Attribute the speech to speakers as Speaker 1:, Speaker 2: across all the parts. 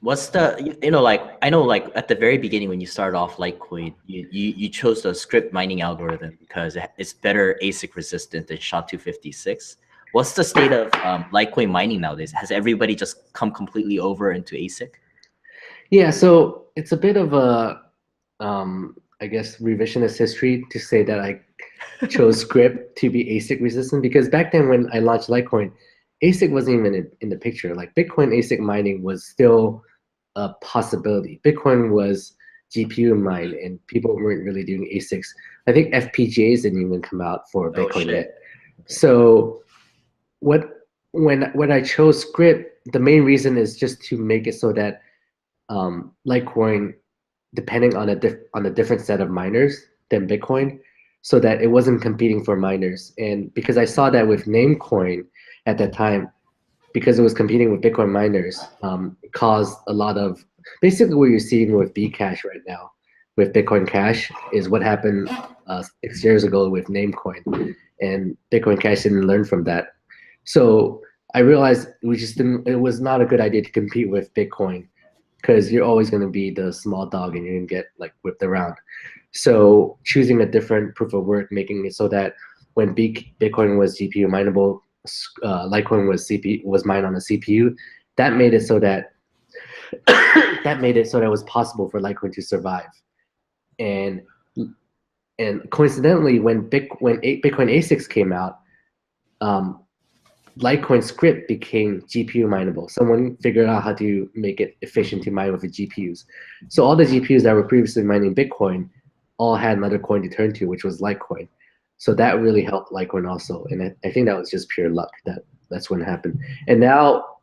Speaker 1: What's the like I know like at the very beginning when you started off Litecoin, you chose the Scrypt mining algorithm because it's better ASIC resistant than SHA-256. What's the state of Litecoin mining nowadays? Has everybody just come completely over into ASIC?
Speaker 2: Yeah, so it's a bit of a, I guess, revisionist history to say that I chose Scrypt to be ASIC resistant because back then when I launched Litecoin, ASIC wasn't even in the picture. Like Bitcoin ASIC mining was still a possibility. Bitcoin was GPU mined and people weren't really doing ASICs. I think FPGAs didn't even come out for
Speaker 1: Oh
Speaker 2: Bitcoin
Speaker 1: shit.
Speaker 2: yet.
Speaker 1: Okay.
Speaker 2: So what when I chose Scrypt, the main reason is just to make it so that Litecoin, depending on a different set of miners than Bitcoin, so that it wasn't competing for miners. And because I saw that with Namecoin at that time, because it was competing with Bitcoin miners, it caused a lot of basically what you're seeing with Bcash right now, with Bitcoin Cash, is what happened 6 years ago with Namecoin, and Bitcoin Cash didn't learn from that. So I realized we just didn't. It was not a good idea to compete with Bitcoin because you're always going to be the small dog and you're going to get like whipped around. So choosing a different proof of work, making it so that when Bitcoin was GPU mineable, Litecoin was CPU was mined on a CPU. That made it so that that made it so that it was possible for Litecoin to survive. And and coincidentally, when Bitcoin ASICs came out, um, Litecoin Scrypt became GPU mineable. Someone figured out how to make it efficient to mine with the GPUs. So all the GPUs that were previously mining Bitcoin all had another coin to turn to, which was Litecoin. So that really helped Litecoin also. And I think that was just pure luck that that's when it happened. And now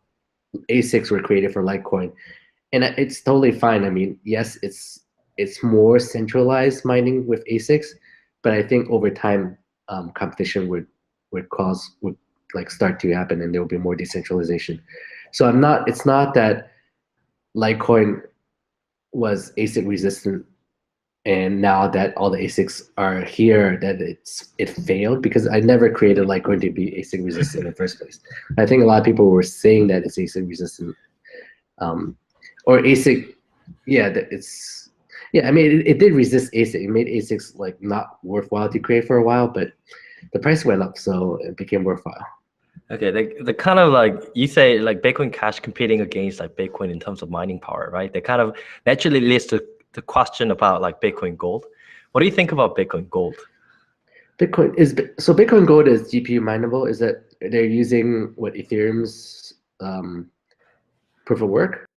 Speaker 2: ASICs were created for Litecoin. And it's totally fine. I mean, yes, it's more centralized mining with ASICs, but I think over time, competition would like start to happen, and there will be more decentralization. So I'm not. It's not that Litecoin was ASIC resistant, and now that all the ASICs are here, that it failed because I never created Litecoin to be ASIC resistant in the first place. I think a lot of people were saying that it's ASIC resistant, um, or ASIC. Yeah, that it's yeah. I mean, it did resist ASIC. It made ASICs like not worthwhile to create for a while, but the price went up, so it became worthwhile.
Speaker 3: Okay, the kind of like you say like Bitcoin Cash competing against like Bitcoin in terms of mining power, right? They kind of naturally leads to the question about like Bitcoin Gold. What do you think about Bitcoin Gold?
Speaker 2: Bitcoin Gold is GPU mineable. Is that they're using what Ethereum's proof of work?